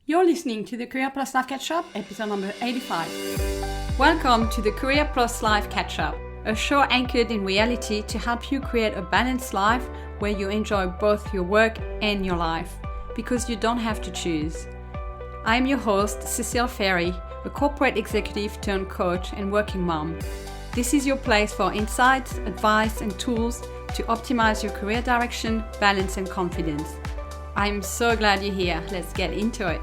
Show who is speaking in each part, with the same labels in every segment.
Speaker 1: You're listening to the Career Plus Life Catch-Up, episode number 85. Welcome to the Career Plus Life Catch-Up, a show anchored in reality to help you create a balanced life where you enjoy both your work and your life, because you don't have to choose. I'm your host, Cecile Ferry, a corporate executive turned coach and working mom. This is your place for insights, advice, and tools to optimize your career direction, balance, and confidence. I'm so glad you're here. Let's get into it.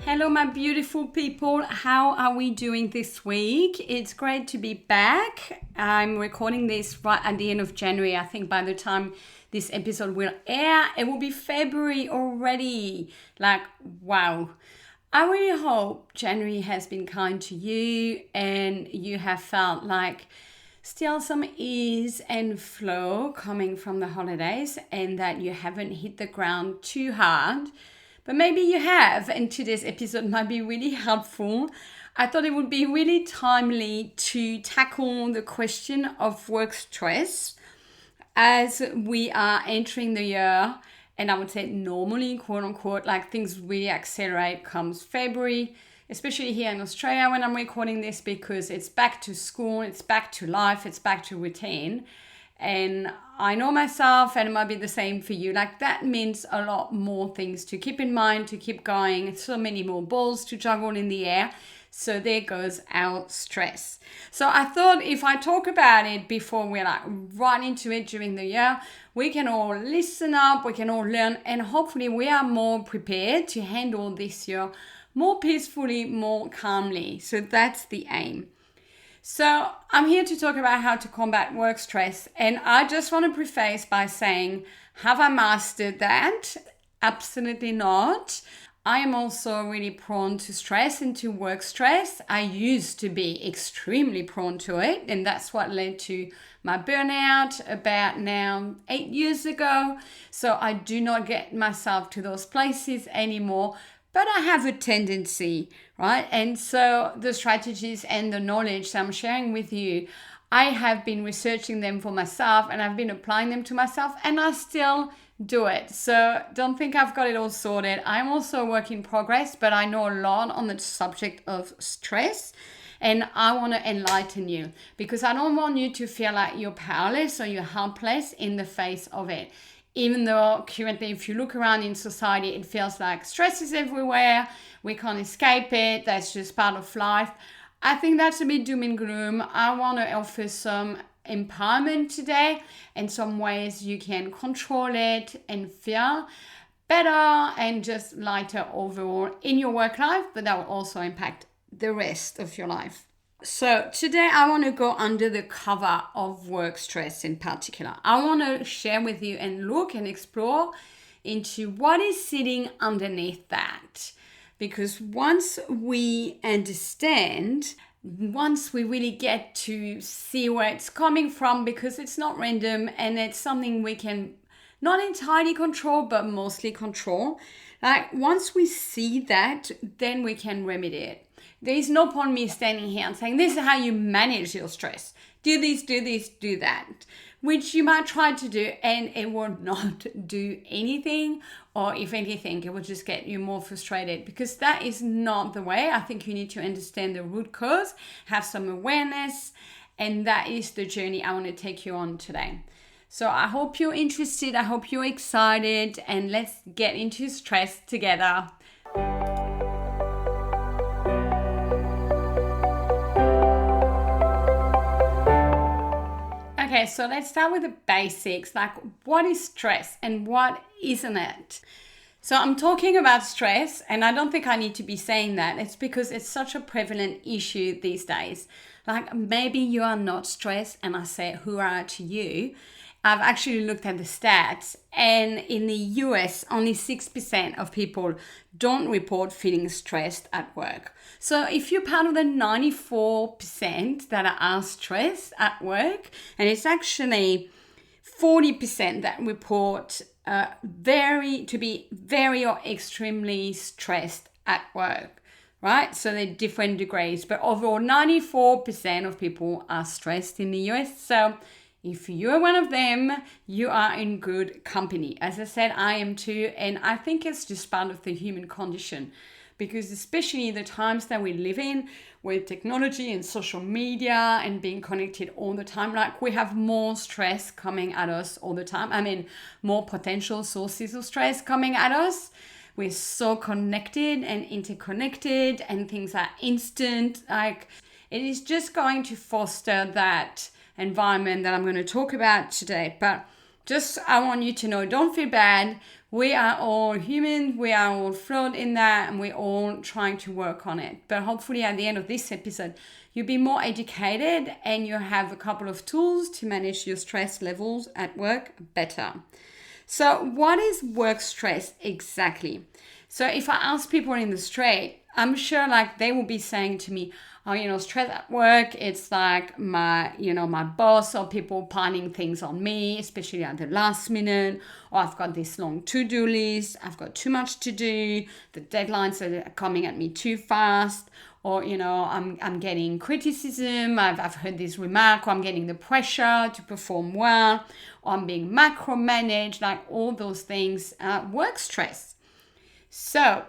Speaker 1: Hello, my beautiful people. How are we doing this week? It's great to be back. I'm recording this right at the end of January. I think by the time this episode will air, it will be February already. Wow. I really hope January has been kind to you and you have felt like still some ease and flow coming from the holidays and that you haven't hit the ground too hard. But maybe you have, and today's episode might be really helpful. I thought it would be really timely to tackle the question of work stress as we are entering the year. And I would say normally, quote unquote, like things really accelerate comes February, especially here in Australia when I'm recording this, because it's back to school, it's back to life, it's back to routine. And I know myself, and it might be the same for you. Like that means a lot more things to keep in mind, to keep going, so many more balls to juggle in the air. So there goes our stress. So I thought if I talk about it before we're right into it during the year, we can all listen up, we can all learn, and hopefully we are more prepared to handle this year more peacefully, more calmly. So that's the aim. So I'm here to talk about how to combat work stress. And I just want to preface by saying, have I mastered that? Absolutely not. I am also really prone to stress and to work stress. I used to be extremely prone to it. And that's what led to my burnout about now 8 years ago. So I do not get myself to those places anymore. But I have a tendency, right? And so the strategies and the knowledge that I'm sharing with you, I have been researching them for myself and I've been applying them to myself, and I still do it. So don't think I've got it all sorted. I'm also a work in progress, but I know a lot on the subject of stress. And I want to enlighten you because I don't want you to feel like you're powerless or you're helpless in the face of it. Even though currently, if you look around in society, it feels like stress is everywhere. We can't escape it. That's just part of life. I think that's a bit doom and gloom. I want to offer some empowerment today and some ways you can control it and feel better and just lighter overall in your work life, but that will also impact the rest of your life. So today I want to go under the cover of work stress in particular. I want to share with you and look and explore into what is sitting underneath that. Because once we understand, once we really get to see where it's coming from, because it's not random and it's something we can not entirely control, but mostly control. Like once we see that, then we can remedy it. There is no point me standing here and saying, this is how you manage your stress. Do this, do that. Which you might try to do and it will not do anything. Or if anything, it will just get you more frustrated, because that is not the way. I think you need to understand the root cause, have some awareness, and that is the journey I want to take you on today. So I hope you're interested. I hope you're excited, and let's get into stress together. Okay, so let's start with the basics, like what is stress and what isn't it? So I'm talking about stress, and I don't think I need to be saying that. It's because it's such a prevalent issue these days. Like maybe you are not stressed, and I say, hurrah to you. I've actually looked at the stats, and in the US, only 6% of people don't report feeling stressed at work. So if you're part of the 94% that are stressed at work, and it's actually 40% that report to be very or extremely stressed at work, right? So they're different degrees, but overall 94% of people are stressed in the US. So If you're one of them, you are in good company. As I said, I am too. And I think it's just part of the human condition, because especially the times that we live in with technology and social media and being connected all the time, like we have more stress coming at us all the time. I mean, more potential sources of stress coming at us. We're so connected and interconnected and things are instant. Like it is just going to foster that environment that I'm going to talk about today. But just I want you to know, don't feel bad. We are all human. We are all flawed in that, and we're all trying to work on it. But hopefully at the end of this episode, you'll be more educated and you have a couple of tools to manage your stress levels at work better. So what is work stress exactly? So if I ask people in the street, I'm sure like they will be saying to me, oh, stress at work, it's like my boss or people piling things on me, especially at the last minute, or I've got this long to-do list, I've got too much to do, the deadlines are coming at me too fast, or, I'm getting criticism, I've heard this remark, or I'm getting the pressure to perform well, or I'm being micromanaged, like all those things, work stress. So,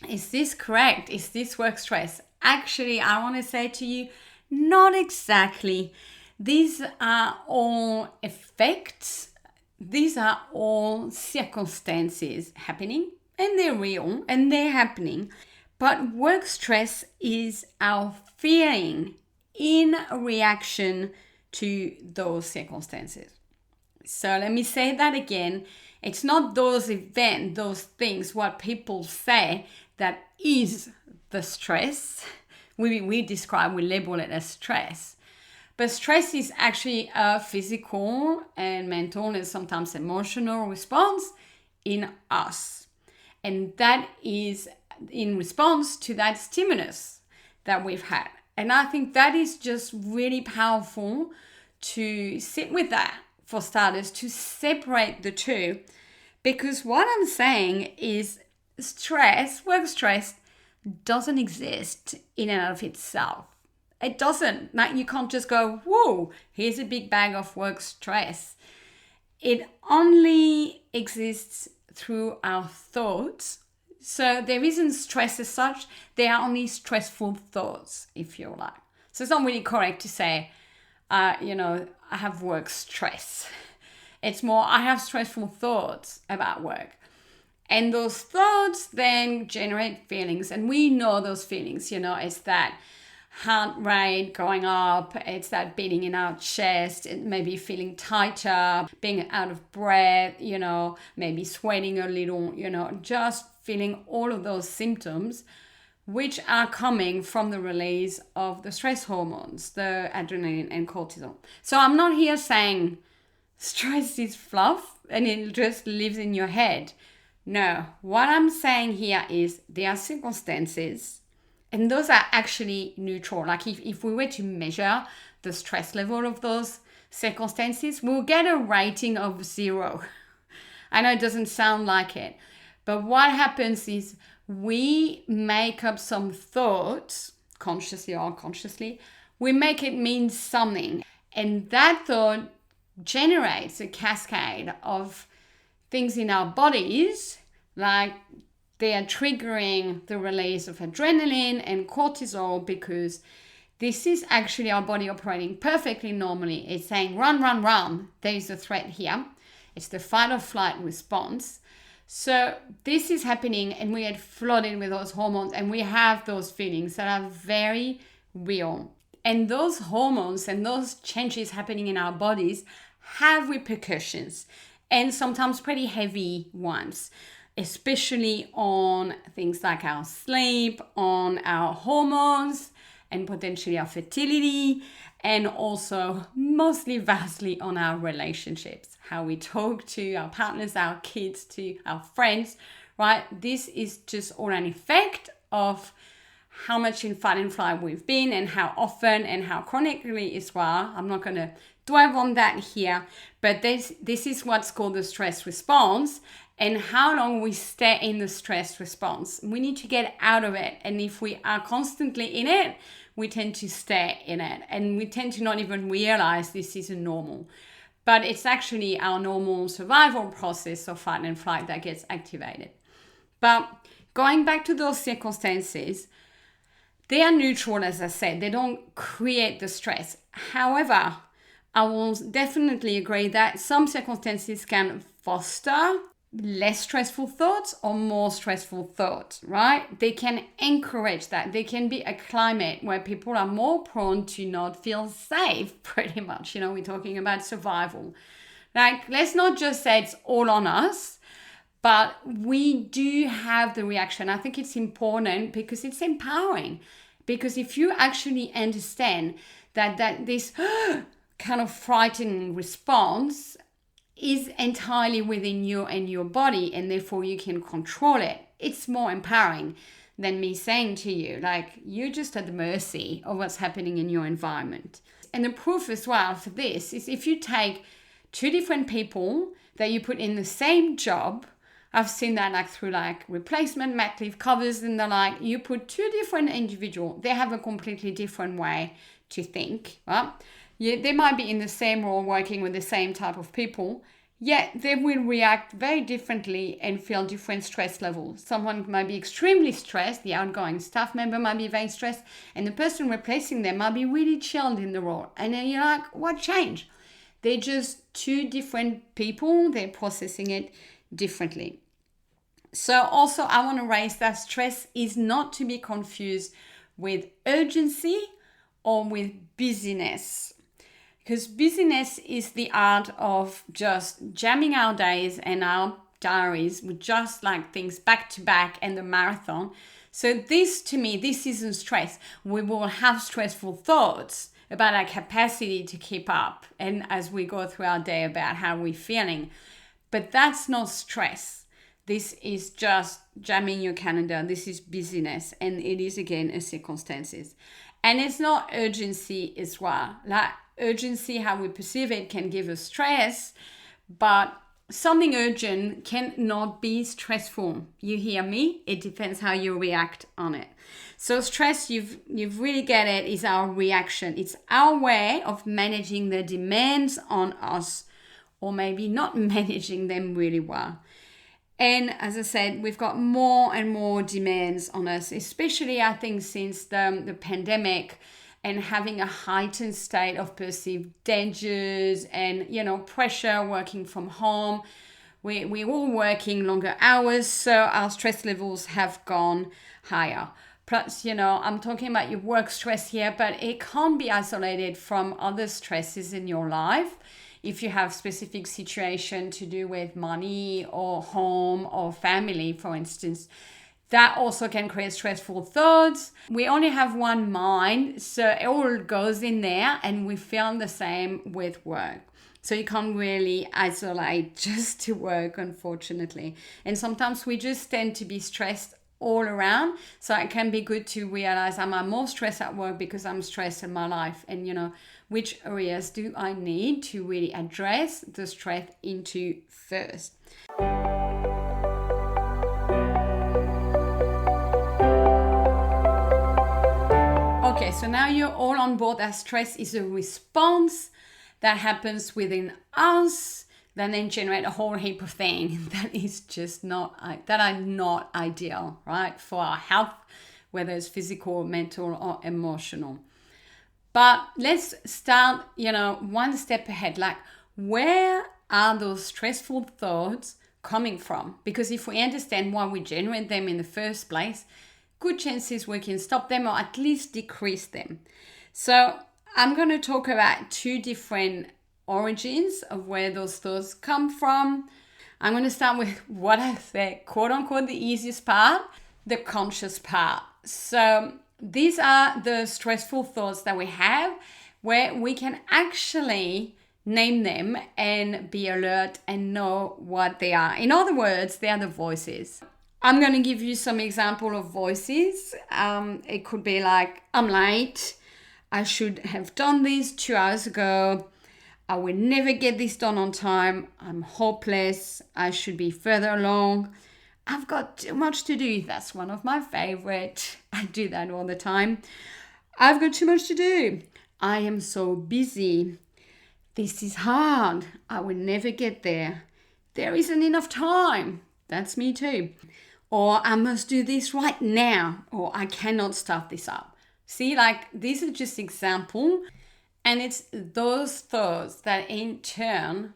Speaker 1: is this correct? Is this work stress? Actually, I want to say to you, not exactly. These are all effects. These are all circumstances happening, and they're real and they're happening. But work stress is our feeling in reaction to those circumstances. So let me say that again. It's not those events, those things, what people say that is the stress. We label it as stress. But stress is actually a physical and mental and sometimes emotional response in us. And that is in response to that stimulus that we've had. And I think that is just really powerful to sit with that, for starters, to separate the two. Because what I'm saying is stress, work stress, doesn't exist in and of itself. It doesn't. Like you can't just go, whoa, here's a big bag of work stress. It only exists through our thoughts. So there isn't stress as such. There are only stressful thoughts, if you like. So it's not really correct to say, I have work stress. It's more, I have stressful thoughts about work. And those thoughts then generate feelings. And we know those feelings, it's that heart rate going up, it's that beating in our chest, it may be feeling tighter, being out of breath, maybe sweating a little, just feeling all of those symptoms, which are coming from the release of the stress hormones, the adrenaline and cortisol. So I'm not here saying stress is fluff and it just lives in your head. No, what I'm saying here is there are circumstances, and those are actually neutral. Like if we were to measure the stress level of those circumstances, we'll get a rating of 0. I know it doesn't sound like it, but what happens is we make up some thoughts, consciously or unconsciously, we make it mean something. And that thought generates a cascade of things in our bodies, like they are triggering the release of adrenaline and cortisol, because this is actually our body operating perfectly normally. It's saying, run, run, run. There is a threat here. It's the fight or flight response. So this is happening and we get flooded with those hormones and we have those feelings that are very real. And those hormones and those changes happening in our bodies have repercussions, and sometimes pretty heavy ones, especially on things like our sleep, on our hormones, and potentially our fertility, and also mostly vastly on our relationships, how we talk to our partners, our kids, to our friends, right? This is just all an effect of how much in fight and flight we've been and how often and how chronically as well. I'm not going to dwell on that here, but this is what's called the stress response, and how long we stay in the stress response. We need to get out of it, and if we are constantly in it, we tend to stay in it, and we tend to not even realize this isn't normal. But it's actually our normal survival process of fight and flight that gets activated. But going back to those circumstances, they are neutral, as I said. They don't create the stress. However, I will definitely agree that some circumstances can foster less stressful thoughts or more stressful thoughts, right? They can encourage that. They can be a climate where people are more prone to not feel safe, pretty much. We're talking about survival. Like, let's not just say it's all on us, but we do have the reaction. I think it's important because it's empowering. Because if you actually understand that this kind of frightening response is entirely within you and your body, and therefore you can control it, it's more empowering than me saying to you, like, you're just at the mercy of what's happening in your environment. And the proof as well for this is if you take two different people that you put in the same job, I've seen that like through like replacement mat leave covers and the like, you put two different individuals, they have a completely different way to think, right? They might be in the same role working with the same type of people, yet they will react very differently and feel different stress levels. Someone might be extremely stressed, the outgoing staff member might be very stressed, and the person replacing them might be really chilled in the role. And then you're like, what changed? They're just two different people, they're processing it differently. So also I want to raise that stress is not to be confused with urgency or with busyness. Because busyness is the art of just jamming our days and our diaries with just like things back to back and the marathon. So this, to me, this isn't stress. We will have stressful thoughts about our capacity to keep up and as we go through our day about how we're feeling. But that's not stress. This is just jamming your calendar. This is busyness. And it is, again, a circumstances. And it's not urgency as well. Like urgency, how we perceive it, can give us stress, but something urgent cannot be stressful. You hear me? It depends how you react on it. So stress, you've really get it, is our reaction. It's our way of managing the demands on us, or maybe not managing them really well. And as I said, we've got more and more demands on us, especially I think since the pandemic, and having a heightened state of perceived dangers and, pressure working from home. We're all working longer hours, so our stress levels have gone higher. Plus, I'm talking about your work stress here, but it can't be isolated from other stresses in your life. If you have specific situation to do with money or home or family, for instance, that also can create stressful thoughts. We only have one mind, so it all goes in there, and we feel the same with work. So you can't really isolate just to work, unfortunately. And sometimes we just tend to be stressed all around. So it can be good to realize, am I more stressed at work because I'm stressed in my life? And, which areas do I need to really address the stress into first? Okay, so now you're all on board that stress is a response that happens within us that then generate a whole heap of things that is just that are not ideal, right? For our health, whether it's physical, mental, or emotional. But let's start, one step ahead. Like, where are those stressful thoughts coming from? Because if we understand why we generate them in the first place, good chances we can stop them or at least decrease them. So I'm going to talk about two different origins of where those thoughts come from. I'm going to start with what I say, quote unquote, the easiest part, the conscious part. So these are the stressful thoughts that we have where we can actually name them and be alert and know what they are. In other words, they are the voices. I'm going to give you some example of voices. It could be like, I'm late. I should have done this 2 hours ago. I will never get this done on time. I'm hopeless. I should be further along. I've got too much to do. That's one of my favorite. I do that all the time. I've got too much to do. I am so busy. This is hard. I will never get there. There isn't enough time. That's me too. Or I must do this right now, or I cannot start this up. See, like these are just examples, and it's those thoughts that in turn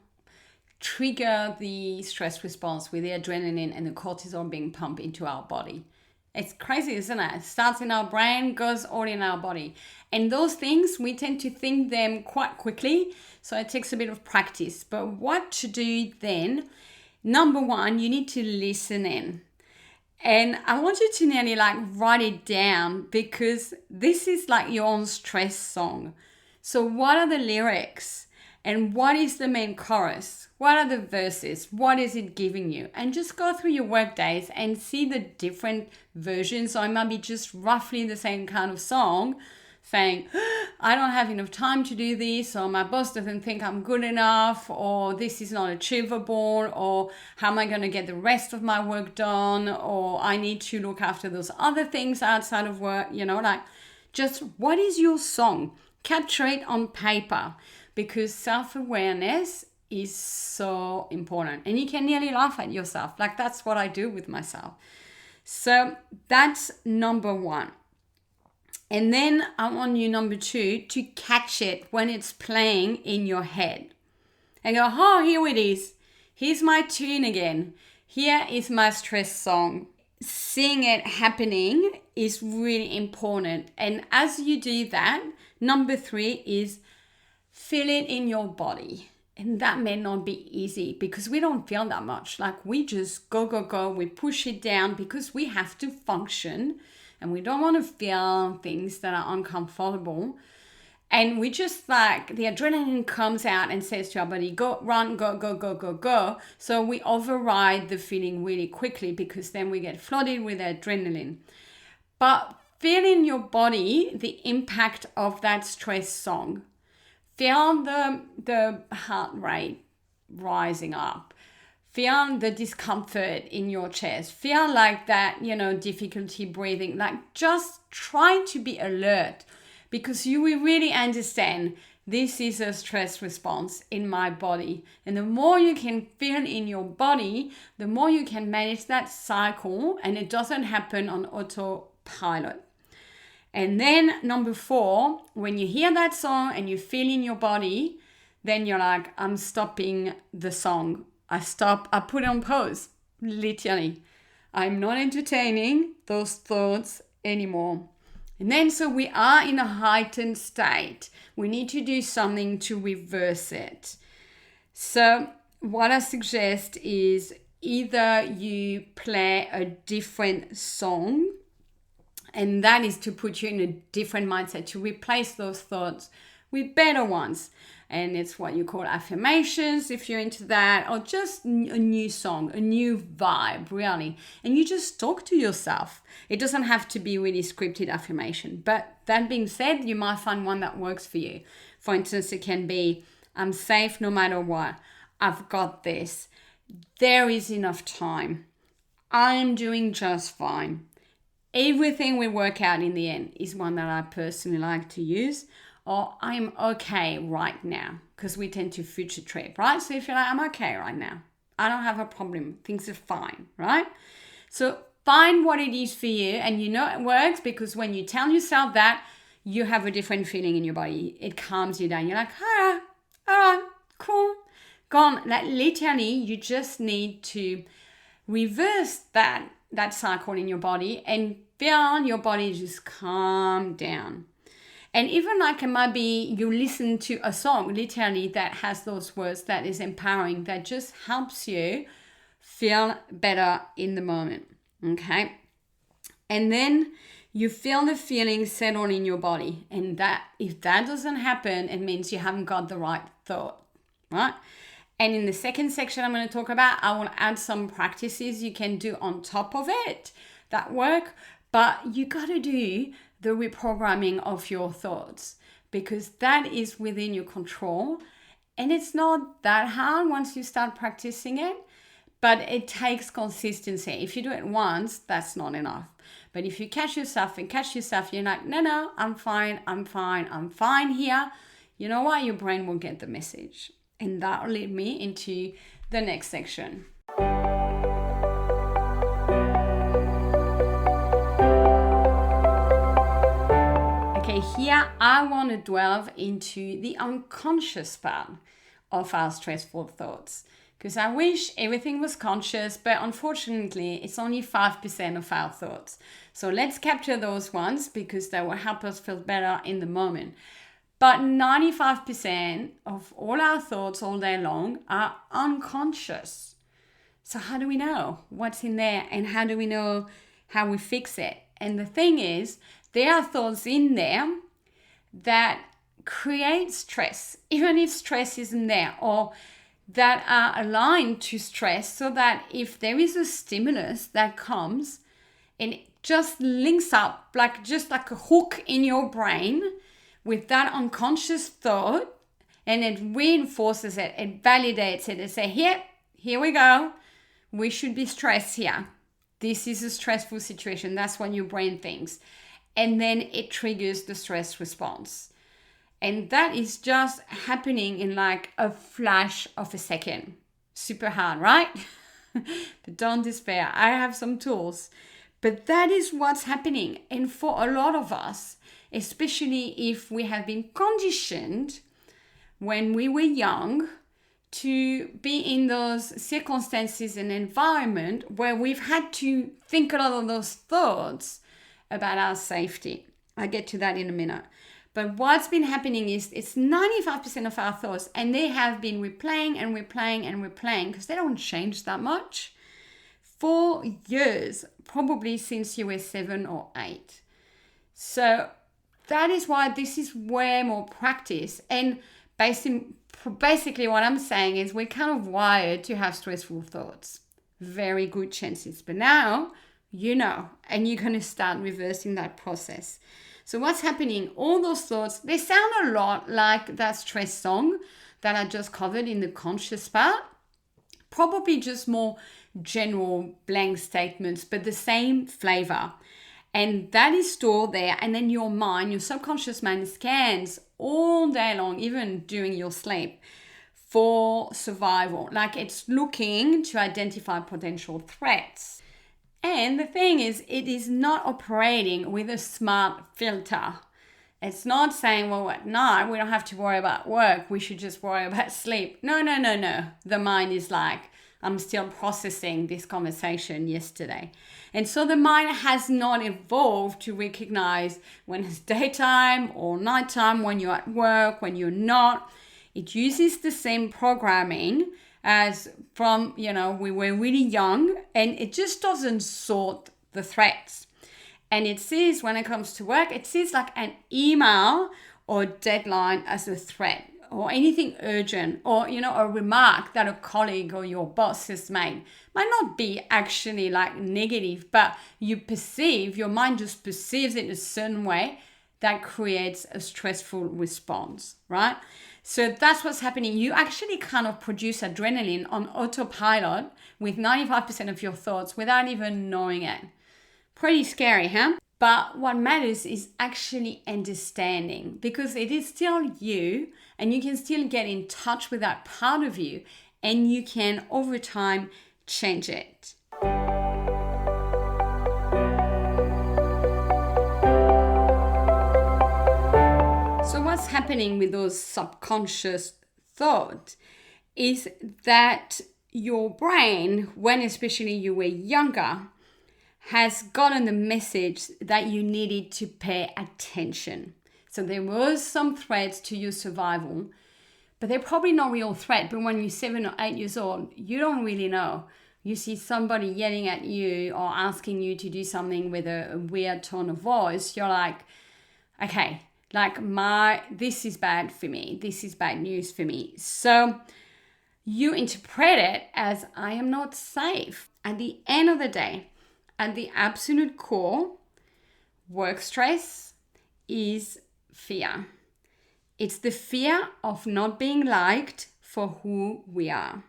Speaker 1: trigger the stress response with the adrenaline and the cortisol being pumped into our body. It's crazy, isn't it? It starts in our brain, goes all in our body. And those things, we tend to think them quite quickly, so it takes a bit of practice. But what to do then? Number one, you need to listen in. And I want you to nearly like write it down, because this is like your own stress song. So what are the lyrics? And what is the main chorus? What are the verses? What is it giving you? And just go through your work days and see the different versions. So it might be just roughly the same kind of song, saying, I don't have enough time to do this, or my boss doesn't think I'm good enough, or this is not achievable, or how am I going to get the rest of my work done, or I need to look after those other things outside of work, like just what is your song? Capture it on paper, because self-awareness is so important. And you can nearly laugh at yourself. Like that's what I do with myself. So that's number one. And then I want you, number two, to catch it when it's playing in your head. And go, oh, here it is. Here's my tune again. Here is my stress song. Seeing it happening is really important. And as you do that, number three is feel it in your body. And that may not be easy because we don't feel that much. Like we just go. We push it down because we have to function. And we don't want to feel things that are uncomfortable. And we just like, the adrenaline comes out and says to our body, go, run, go. So we override the feeling really quickly because then we get flooded with adrenaline. But feel in your body the impact of that stress song. Feel the heart rate rising up. Feel the discomfort in your chest. Feel like that, difficulty breathing. Like just try to be alert, because you will really understand this is a stress response in my body. And the more you can feel in your body, the more you can manage that cycle, and it doesn't happen on autopilot. And then number four, when you hear that song and you feel in your body, then you're like, I'm stopping the song. I put it on pause, literally. I'm not entertaining those thoughts anymore. And then so we are in a heightened state. We need to do something to reverse it. So what I suggest is either you play a different song, and that is to put you in a different mindset, to replace those thoughts with better ones. And it's what you call affirmations, if you're into that, or just a new song, a new vibe, really. And you just talk to yourself. It doesn't have to be really scripted affirmation. But that being said, you might find one that works for you. For instance, it can be, I'm safe no matter what. I've got this. There is enough time. I am doing just fine. Everything will work out in the end is one that I personally like to use. Or I'm okay right now, because we tend to future trip, right? So if you're like, I'm okay right now, I don't have a problem, things are fine, right? So find what it is for you, and it works because when you tell yourself that, you have a different feeling in your body. It calms you down. You're like, all right, cool, gone. Like literally, you just need to reverse that cycle in your body and feel your body just calm down. And even like it might be you listen to a song literally that has those words, that is empowering, that just helps you feel better in the moment, okay? And then you feel the feeling settle in your body. And that if that doesn't happen, it means you haven't got the right thought, right? And in the second section I'm going to talk about, I will add some practices you can do on top of it that work. But you got to do the reprogramming of your thoughts, because that is within your control. And it's not that hard once you start practicing it, but it takes consistency. If you do it once, that's not enough. But if you catch yourself, you're like, no, I'm fine here. you know what? Your brain will get the message. And that will lead me into the next section. Okay, here I want to delve into the unconscious part of our stressful thoughts. Because I wish everything was conscious, but unfortunately, it's only 5% of our thoughts. So let's capture those ones because they will help us feel better in the moment. But 95% of all our thoughts all day long are unconscious. So how do we know what's in there and how do we know how we fix it? And the thing is, there are thoughts in there that create stress, even if stress isn't there, or that are aligned to stress, so that if there is a stimulus that comes and it just links up just like a hook in your brain with that unconscious thought, and it reinforces it, it validates it, and say, here we go, we should be stressed here. This is a stressful situation. That's what your brain thinks. And then it triggers the stress response. And that is just happening in like a flash of a second. Super hard, right? But don't despair. I have some tools. But that is what's happening. And for a lot of us, especially if we have been conditioned when we were young to be in those circumstances and environment where we've had to think a lot of those thoughts about our safety. I'll get to that in a minute. But what's been happening is it's 95% of our thoughts, and they have been replaying and replaying and replaying because they don't change that much for years, probably since you were 7 or 8. So that is why this is way more practice. And basically what I'm saying is we're kind of wired to have stressful thoughts. Very good chances. But now you know, and you're going to start reversing that process. So what's happening? All those thoughts, they sound a lot like that stress song that I just covered in the conscious part. Probably just more general blank statements, but the same flavor. And that is stored there. And then your mind, your subconscious mind scans all day long, even during your sleep, for survival. Like it's looking to identify potential threats. And the thing is, it is not operating with a smart filter. It's not saying, well, at night, we don't have to worry about work. We should just worry about sleep. No. The mind is like, I'm still processing this conversation yesterday. And so the mind has not evolved to recognize when it's daytime or nighttime, when you're at work, when you're not. It uses the same programming as from, we were really young, and it just doesn't sort the threats. And it sees, when it comes to work, it sees like an email or deadline as a threat, or anything urgent, or, a remark that a colleague or your boss has made. Might not be actually like negative, but your mind just perceives it in a certain way that creates a stressful response, right? So that's what's happening. You actually kind of produce adrenaline on autopilot with 95% of your thoughts without even knowing it. Pretty scary, huh? But what matters is actually understanding, because it is still you, and you can still get in touch with that part of you, and you can over time change it. So what's happening with those subconscious thoughts is that your brain, when especially you were younger, has gotten the message that you needed to pay attention. So there was some threats to your survival, but they're probably not real threat. But when you're 7 or 8 years old, you don't really know. You see somebody yelling at you or asking you to do something with a weird tone of voice, you're like, okay, this is bad for me. This is bad news for me. So you interpret it as, I am not safe. At the end of the day, at the absolute core, work stress is fear. It's the fear of not being liked for who we are.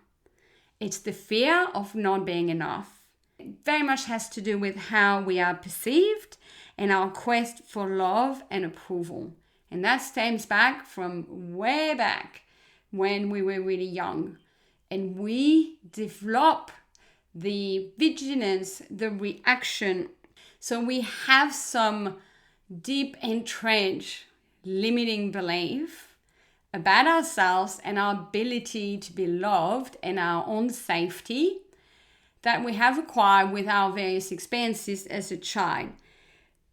Speaker 1: It's the fear of not being enough. It very much has to do with how we are perceived and our quest for love and approval. And that stems back from way back when we were really young. And we develop the vigilance, the reaction. So we have some deep entrenched limiting belief about ourselves and our ability to be loved and our own safety that we have acquired with our various experiences as a child.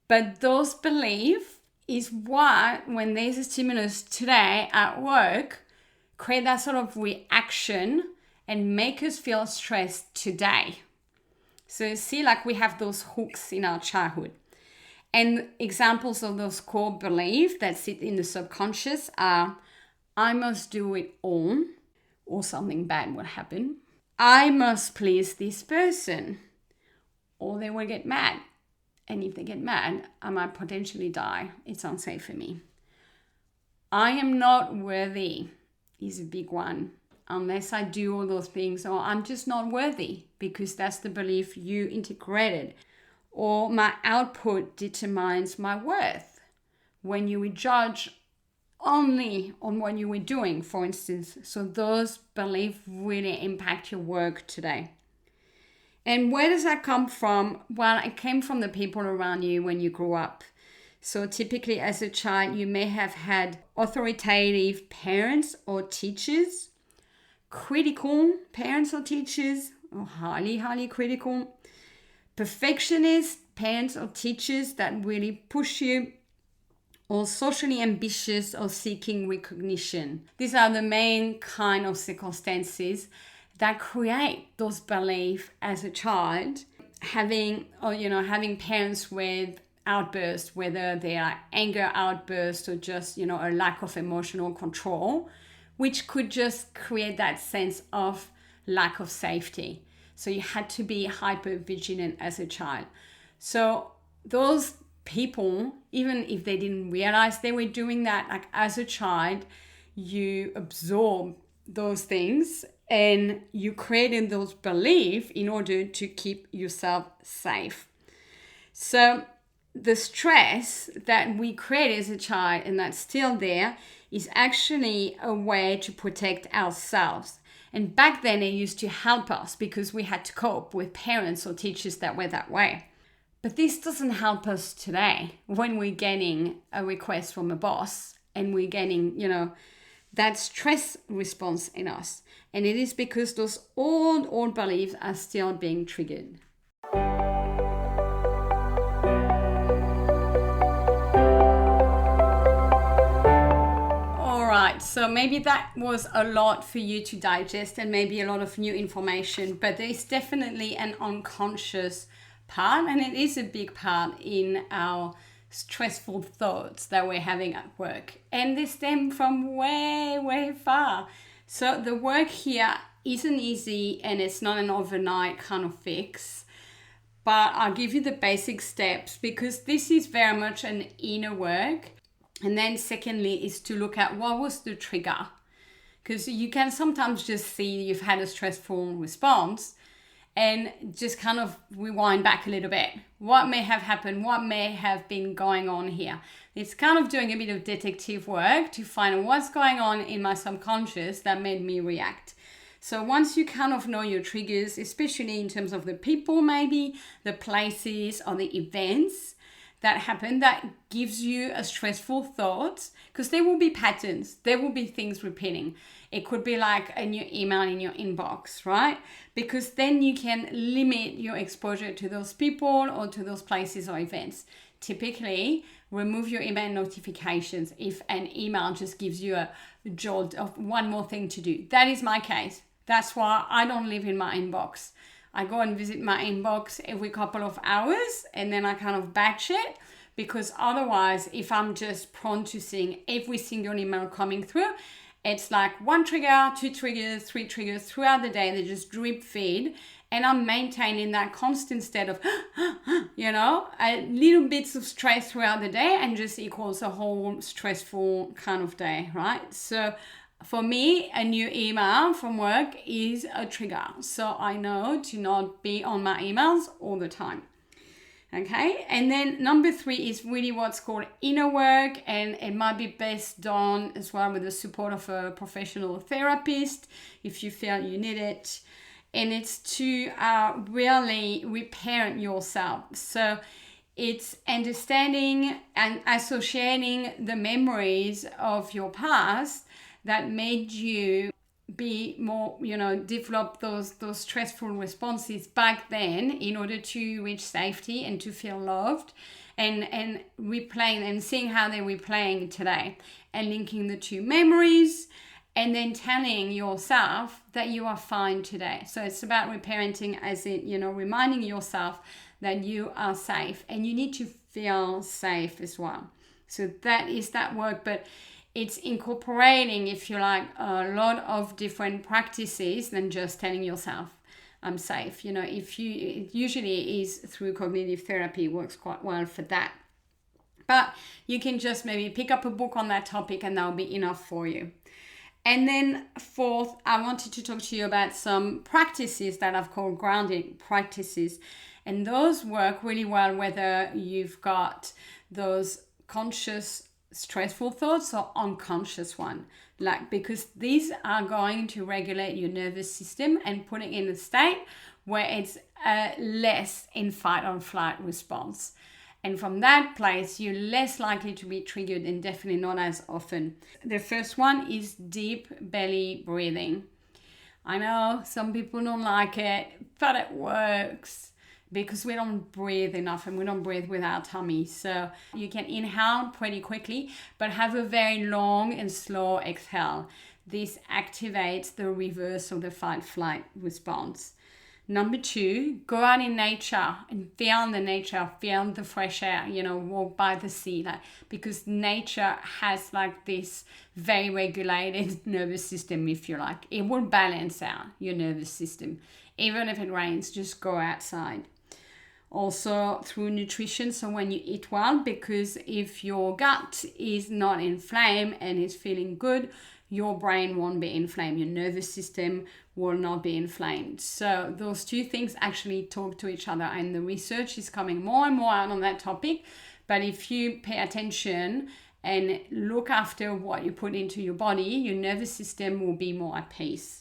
Speaker 1: But those beliefs is what, when there's a stimulus today at work, create that sort of reaction and make us feel stressed today. So you see, like we have those hooks in our childhood. And examples of those core beliefs that sit in the subconscious are, I must do it all, or something bad will happen. I must please this person, or they will get mad. And if they get mad, I might potentially die. It's unsafe for me. I am not worthy is a big one. Unless I do all those things, or I'm just not worthy, because that's the belief you integrated. Or my output determines my worth. When you would judge only on what you were doing, for instance. So those beliefs really impact your work today. And where does that come from? Well, it came from the people around you when you grew up. So typically as a child, you may have had authoritative parents or teachers, critical parents or teachers, or highly critical, perfectionist parents or teachers that really push you, or socially ambitious or seeking recognition. These are the main kind of circumstances that create those beliefs as a child. Having parents with outbursts, whether they are anger outbursts or just, a lack of emotional control, which could just create that sense of lack of safety. So you had to be hyper vigilant as a child. So those people, even if they didn't realize they were doing that, like as a child, you absorb those things and you created those beliefs in order to keep yourself safe. So the stress that we create as a child and that's still there is actually a way to protect ourselves. And back then it used to help us because we had to cope with parents or teachers that were that way. But this doesn't help us today when we're getting a request from a boss and we're getting, that stress response in us. And it is because those old beliefs are still being triggered. All right, so maybe that was a lot for you to digest and maybe a lot of new information, but there is definitely an unconscious part, and it is a big part in our stressful thoughts that we're having at work, and they stem from way far. So the work here isn't easy and it's not an overnight kind of fix, but I'll give you the basic steps because this is very much an inner work. And then secondly is to look at what was the trigger, because you can sometimes just see you've had a stressful response and just kind of rewind back a little bit. What may have happened? What may have been going on here? It's kind of doing a bit of detective work to find out what's going on in my subconscious that made me react. So once you kind of know your triggers, especially in terms of the people, maybe the places or the events that happen, that gives you a stressful thought, because there will be patterns, there will be things repeating. It could be like a new email in your inbox, right? Because then you can limit your exposure to those people or to those places or events. Typically, remove your email notifications if an email just gives you a jolt of one more thing to do. That is my case. That's why I don't live in my inbox. I go and visit my inbox every couple of hours and then I kind of batch it, because otherwise, if I'm just prone to seeing every single email coming through, it's like one trigger, two triggers, three triggers throughout the day. They just drip feed. And I'm maintaining that constant state of, little bits of stress throughout the day and just equals a whole stressful kind of day, right? So for me, a new email from work is a trigger. So I know to not be on my emails all the time. Okay, and then number 3 is really what's called inner work, and it might be best done as well with the support of a professional therapist if you feel you need it. And it's to really repair yourself. So it's understanding and associating the memories of your past that made you be more, develop those stressful responses back then in order to reach safety and to feel loved, and replaying and seeing how they're replaying today and linking the two memories, and then telling yourself that you are fine today. So it's about reparenting, as in, reminding yourself that you are safe, and you need to feel safe as well. So that is that work, but it's incorporating, if you like, a lot of different practices than just telling yourself, I'm safe. It usually is through cognitive therapy, works quite well for that. But you can just maybe pick up a book on that topic and that'll be enough for you. And then 4th, I wanted to talk to you about some practices that I've called grounding practices. And those work really well whether you've got those conscious stressful thoughts or unconscious one, because these are going to regulate your nervous system and put it in a state where it's less in fight or flight response. And from that place, you're less likely to be triggered, and definitely not as often. The first one is deep belly breathing. I know some people don't like it, but it works because we don't breathe enough and we don't breathe with our tummy. So you can inhale pretty quickly, but have a very long and slow exhale. This activates the reverse of the fight-flight response. Number 2, go out in nature and feel the nature, feel the fresh air, walk by the sea, because nature has this very regulated nervous system, if you like. It will balance out your nervous system. Even if it rains, just go outside. Also through nutrition, so when you eat well, because if your gut is not inflamed and is feeling good, your brain won't be inflamed, your nervous system will not be inflamed. So those two things actually talk to each other, and the research is coming more and more out on that topic. But if you pay attention and look after what you put into your body, your nervous system will be more at peace.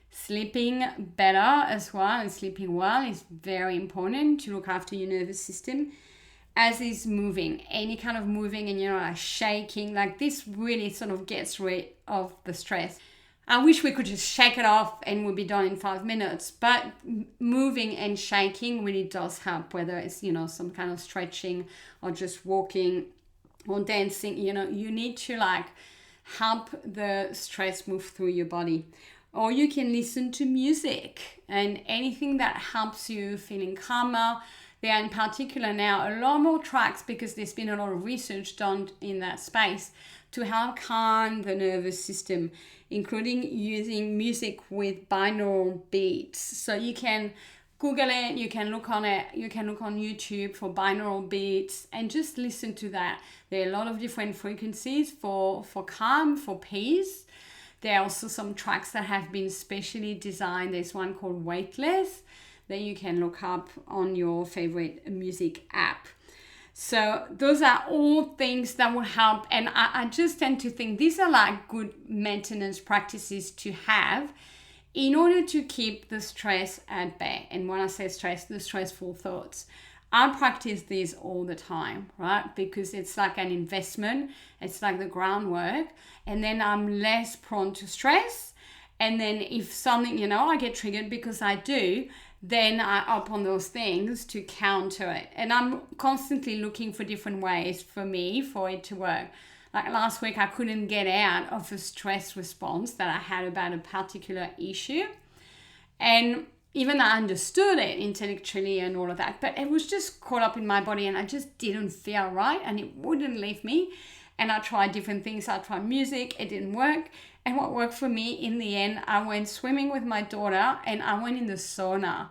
Speaker 1: Sleeping better as well and sleeping well is very important to look after your nervous system, as is moving. Any kind of moving and shaking, this really sort of gets rid of the stress. I wish we could just shake it off and we'll be done in 5 minutes, but moving and shaking really does help, whether it's some kind of stretching or just walking or dancing. You need to help the stress move through your body. Or you can listen to music and anything that helps you feeling calmer. There are in particular now a lot more tracks, because there's been a lot of research done in that space to help calm the nervous system, including using music with binaural beats. So you can Google it, you can look on it, you can look on YouTube for binaural beats and just listen to that. There are a lot of different frequencies for calm, for peace. There are also some tracks that have been specially designed. There's one called Weightless that you can look up on your favorite music app. So those are all things that will help. And I just tend to think these are good maintenance practices to have in order to keep the stress at bay. And when I say stress, the stressful thoughts. I practice these all the time, right? Because it's like an investment. It's like the groundwork. And then I'm less prone to stress. And then if something, I get triggered, because I do, then I up on those things to counter it. And I'm constantly looking for different ways for it to work. Like last week, I couldn't get out of a stress response that I had about a particular issue. And even I understood it intellectually and all of that, but it was just caught up in my body and I just didn't feel right and it wouldn't leave me. And I tried different things. I tried music, it didn't work. And what worked for me in the end, I went swimming with my daughter and I went in the sauna.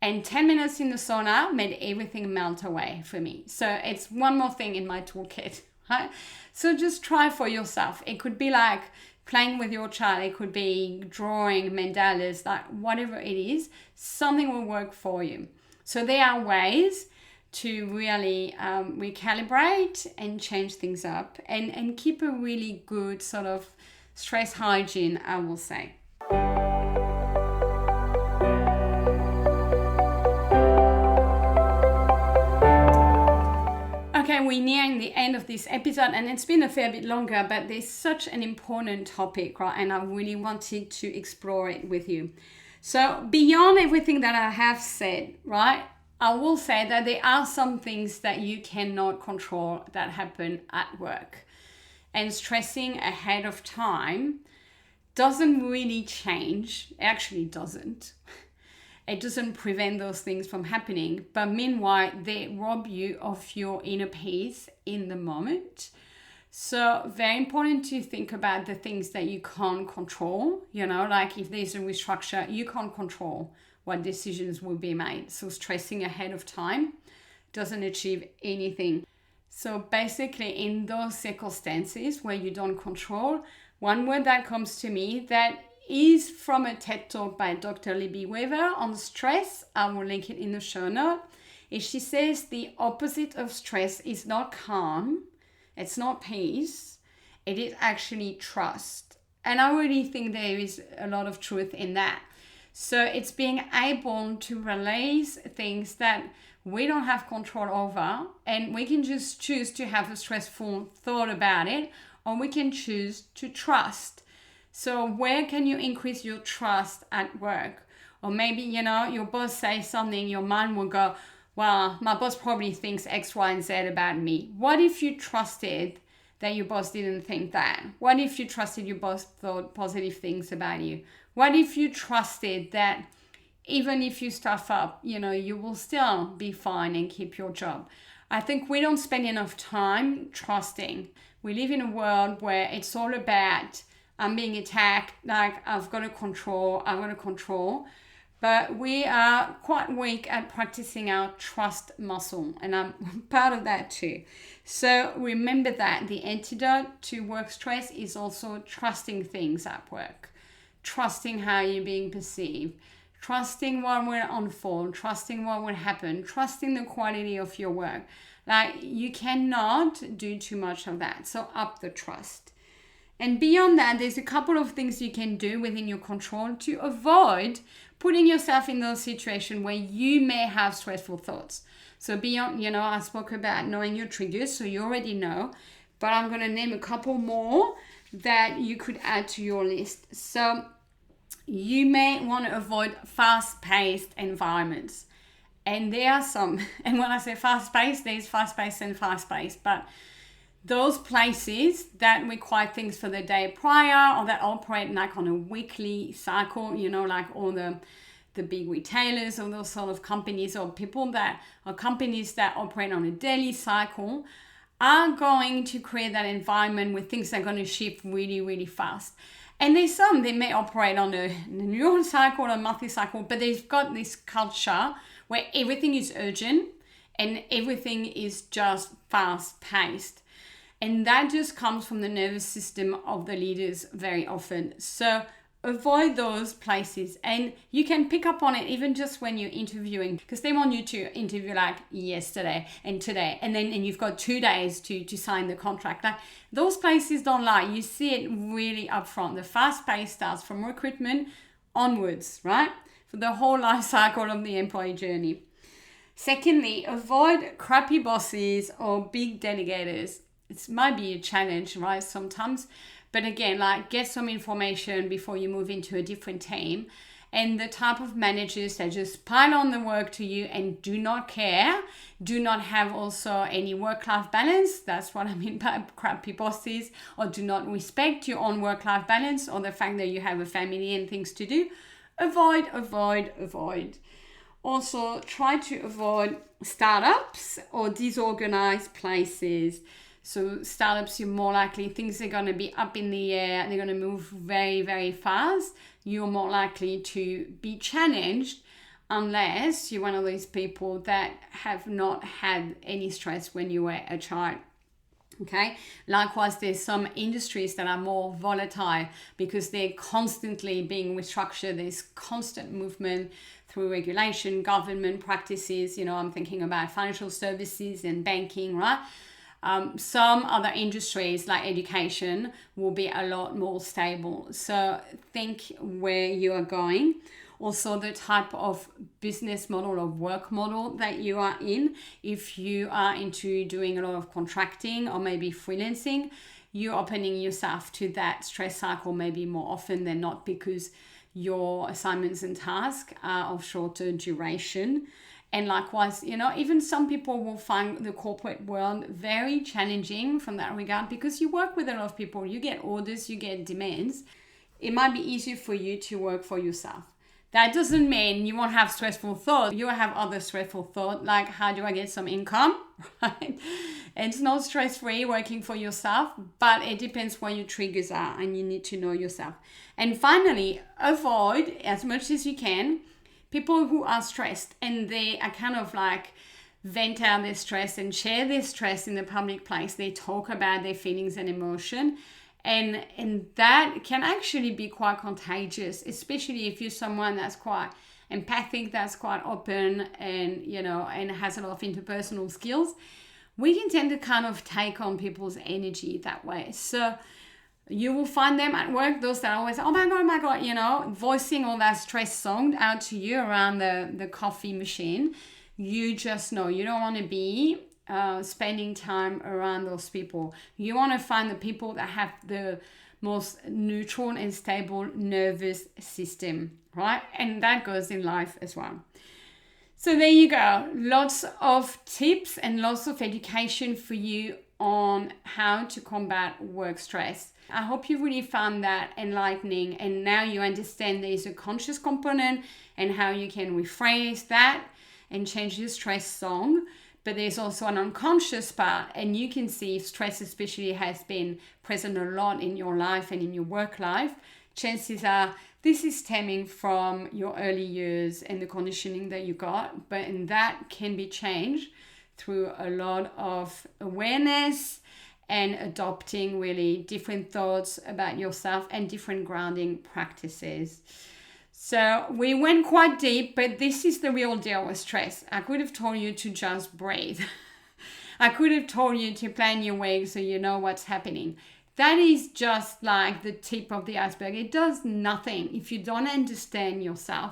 Speaker 1: And 10 minutes in the sauna made everything melt away for me. So it's one more thing in my toolkit, right? So just try for yourself. It could be like playing with your child. It could be drawing mandalas, whatever it is, something will work for you. So there are ways to really recalibrate and change things up and keep a really good sort of stress hygiene, I will say. Okay, we're nearing the end of this episode, and it's been a fair bit longer, but there's such an important topic, right? And I really wanted to explore it with you. So beyond everything that I have said, right, I will say that there are some things that you cannot control that happen at work. And stressing ahead of time doesn't really change. It actually doesn't. It doesn't prevent those things from happening. But meanwhile, they rob you of your inner peace in the moment. So very important to think about the things that you can't control. You know, like if there's a restructure, you can't control what decisions will be made. So stressing ahead of time doesn't achieve anything. So basically in those circumstances where you don't control, one word that comes to me that is from a TED Talk by Dr. Libby Weaver on stress, I will link it in the show note, is she says the opposite of stress is not calm, it's not peace, it is actually trust. And I really think there is a lot of truth in that. So it's being able to release things that we don't have control over, and we can just choose to have a stressful thought about it, or we can choose to trust. So where can you increase your trust at work? Or maybe, you know, your boss says something, your mind will go, well, my boss probably thinks X, Y, and Z about me. What if you trusted that your boss didn't think that? What if you trusted your boss thought positive things about you? What if you trusted that even if you stuff up, you know, you will still be fine and keep your job? I think we don't spend enough time trusting. We live in a world where it's all about I'm being attacked, like I've got to control. But we are quite weak at practicing our trust muscle, and I'm part of that too. So remember that the antidote to work stress is also trusting things at work, trusting how you're being perceived, trusting what will unfold, trusting what will happen, trusting the quality of your work. Like you cannot do too much of that. So up the trust. And beyond that, there's a couple of things you can do within your control to avoid putting yourself in those situations where you may have stressful thoughts. So beyond, you know, I spoke about knowing your triggers, so you already know, but I'm going to name a couple more that you could add to your list. So you may want to avoid fast-paced environments. And there are some, and when I say fast-paced, there's fast-paced and fast-paced, but those places that require things for the day prior or that operate like on a weekly cycle, you know, like all the big retailers or those sort of companies or people that are companies that operate on a daily cycle are going to create that environment where things are going to shift really, really fast. And there's some, they may operate on a annual cycle or a monthly cycle, but they've got this culture where everything is urgent and everything is just fast-paced. And that just comes from the nervous system of the leaders very often. So avoid those places. And you can pick up on it even just when you're interviewing, because they want you to interview like yesterday and today. And you've got 2 days to sign the contract. Like those places don't lie. You see it really upfront. The fast pace starts from recruitment onwards, right? For the whole life cycle of the employee journey. Secondly, avoid crappy bosses or big delegators. It might be a challenge, right, sometimes. But again, like get some information before you move into a different team. And the type of managers that just pile on the work to you and do not care, do not have also any work-life balance. That's what I mean by crappy bosses, or do not respect your own work-life balance or the fact that you have a family and things to do. Avoid. Also, try to avoid startups or disorganized places. So startups, you're more likely, things are going to be up in the air, they're going to move very, very fast. You're more likely to be challenged unless you're one of those people that have not had any stress when you were a child. Okay. Likewise, there's some industries that are more volatile because they're constantly being restructured. There's constant movement through regulation, government practices. I'm thinking about financial services and banking, right? Some other industries like education will be a lot more stable. So think where you are going. Also the type of business model or work model that you are in. If you are into doing a lot of contracting or maybe freelancing, you're opening yourself to that stress cycle maybe more often than not because your assignments and tasks are of shorter duration. And likewise, even some people will find the corporate world very challenging from that regard because you work with a lot of people, you get orders, you get demands. It might be easier for you to work for yourself. That doesn't mean you won't have stressful thoughts. You will have other stressful thoughts, like how do I get some income, right? It's not stress-free working for yourself, but it depends what your triggers are and you need to know yourself. And finally, avoid as much as you can people who are stressed and they are kind of like vent out their stress and share their stress in the public place. They talk about their feelings and emotion. And that can actually be quite contagious, especially if you're someone that's quite empathic, that's quite open and, and has a lot of interpersonal skills. We can tend to kind of take on people's energy that way. So you will find them at work, those that are always, oh my God, voicing all that stress song out to you around the coffee machine. You just know you don't want to be spending time around those people. You want to find the people that have the most neutral and stable nervous system, right? And that goes in life as well. So there you go. Lots of tips and lots of education for you on how to combat work stress. I hope you really found that enlightening and now you understand there's a conscious component and how you can rephrase that and change your stress song. But there's also an unconscious part, and you can see if stress especially has been present a lot in your life and in your work life, chances are this is stemming from your early years and the conditioning that you got, and that can be changed through a lot of awareness and adopting really different thoughts about yourself and different grounding practices. So we went quite deep, but this is the real deal with stress. I could have told you to just breathe. I could have told you to plan your week so you know what's happening. That is just like the tip of the iceberg. It does nothing if you don't understand yourself.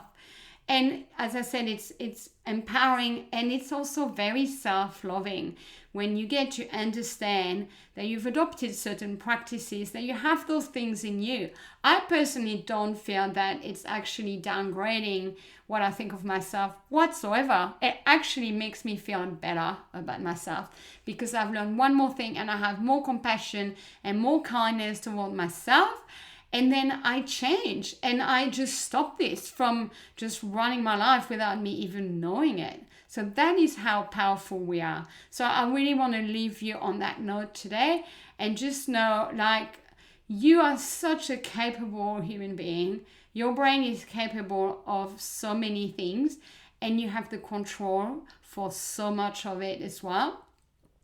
Speaker 1: And as I said, it's empowering and it's also very self-loving when you get to understand that you've adopted certain practices, that you have those things in you. I personally don't feel that it's actually downgrading what I think of myself whatsoever. It actually makes me feel better about myself because I've learned one more thing and I have more compassion and more kindness toward myself. And then I change and I just stop this from just running my life without me even knowing it. So that is how powerful we are. So I really want to leave you on that note today and just know, like, you are such a capable human being. Your brain is capable of so many things and you have the control for so much of it as well.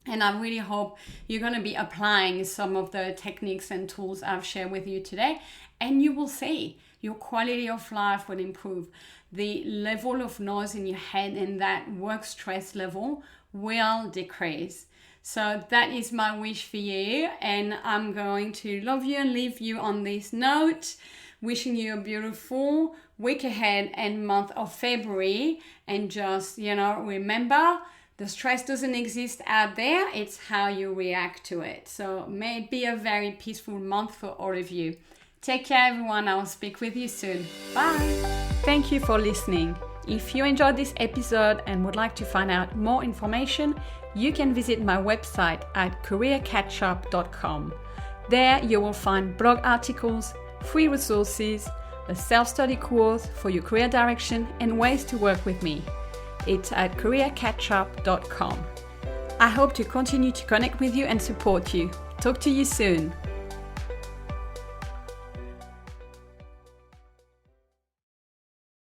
Speaker 1: And I really hope you're going to be applying some of the techniques and tools I've shared with you today. And you will see your quality of life will improve. The level of noise in your head and that work stress level will decrease. So that is my wish for you. And I'm going to love you and leave you on this note. Wishing you a beautiful week ahead and month of February. And just, remember, the stress doesn't exist out there. It's how you react to it. So may it be a very peaceful month for all of you. Take care, everyone. I'll speak with you soon. Bye. Thank you for listening. If you enjoyed this episode and would like to find out more information, you can visit my website at careercatchup.com. There you will find blog articles, free resources, a self-study course for your career direction, and ways to work with me. It's at careercatchup.com. I hope to continue to connect with you and support you. Talk to you soon.